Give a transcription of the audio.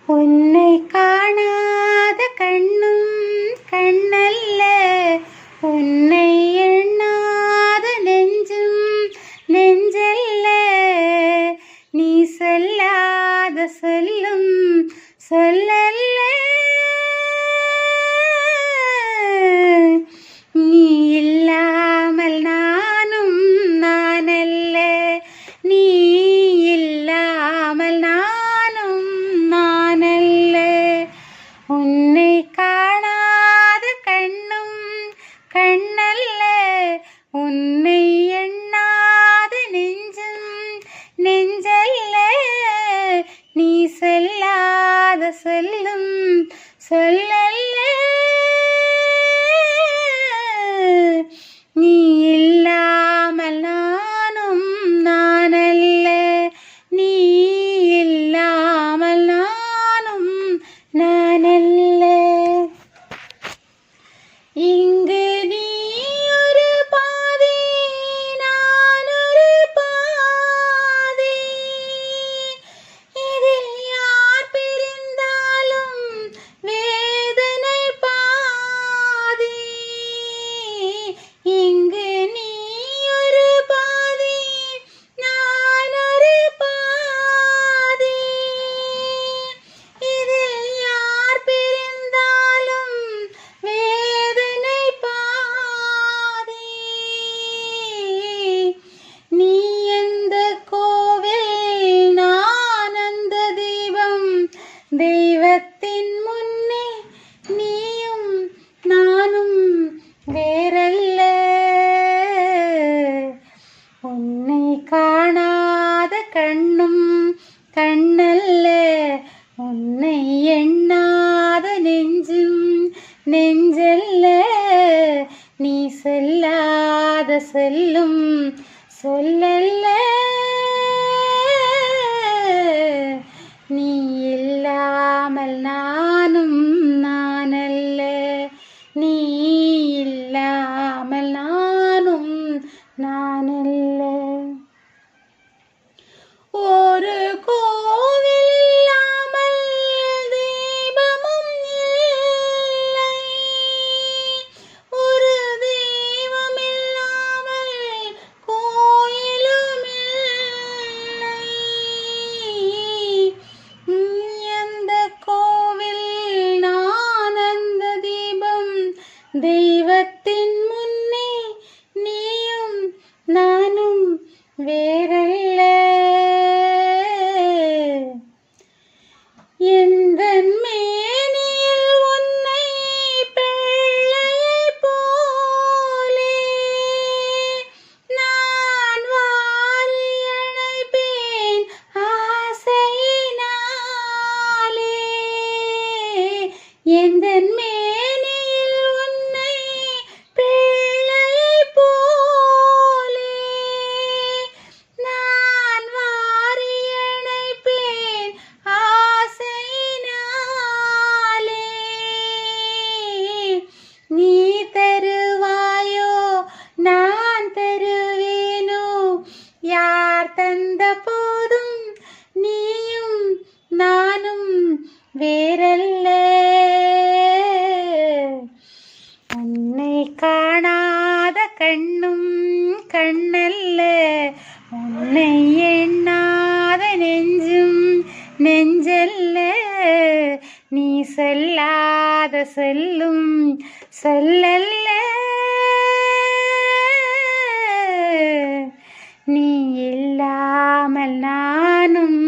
உன்னை காணாத கண்ணும் கண்ணல்ல, உன்னை எண்ணாத நெஞ்சும் நெஞ்சல்ல. நீ சொல்லாத சொல்லும் சொல்லல்ல, நீ இல்லாமல் நானும் நானல்ல, நீ இல்லாமல் நானும் நானல்ல. உன்னை காணாத கண்ணும் கண்ணல்ல, உன்னை எண்ணாத நெஞ்சும் நெஞ்சல்ல. நீ சொல்லாத சொல்லும் சொல்லல்ல, நீ இல்லாமல் நானும் நானல்ல, நீ இல்லாமல் நானும் நானல்ல. இங்கு நீ ஒரு பாதை, நான் ஒரு பாதை. இதில் யார் பிரிந்தாலும் வேதனை பாதி. இங்கு நீ ஒரு பாதை, நான் ஒரு பாதை. இதில் யார் பிரிந்தாலும் வேதனை பாதி. நீ எந்த கோவில், நான் அந்த தெய்வம். தெய்வத்தின் முன்னே நீயும் நானும் வேறல்ல. உன்னை காணாத கண்ணும் கண்ணல்ல, உன்னை எண்ணாத நெஞ்சும் நெஞ்சல்ல. நீ சொல்லாத சொல்லும் சொல்லல்ல, நீ இல்லாமல் நானும் நானல்ல, நீ இல்லாமல் நானும் நானல்ல. ஒரு கோவில் இல்லாமல் தெய்வமும் இல்லை, ஒரு தெய்வம் இல்லாமல் கோயிலும் இல்லை. எந்த கோவில், நான் அந்த தீபம். தெய்வத்தின் முன்னே நீயும் நானும் வேறல்ல. எந்தன் மேனியில் உன்னை பிள்ளையைப் போலே நான் வாரி அணைப்பேன் ஆசையினாலே. எந்தன் மேனியில் உன்னை பிள்ளையைப் போலே நான் வாரி அணைப்பேன் ஆசையினாலே. நீ தருவாயோ நான் தருவேனோ, யார் தந்த போதும் நீயும் நானும் வேறல்ல. உன்னை காணாத கண்ணும் கண்ணல்ல, உன்னை எண்ணாத நெஞ்சும் நெஞ்சல்ல. நீ சொல்லாத சொல்லும் சொல்லல்ல, நீ இல்லாமல் நானும்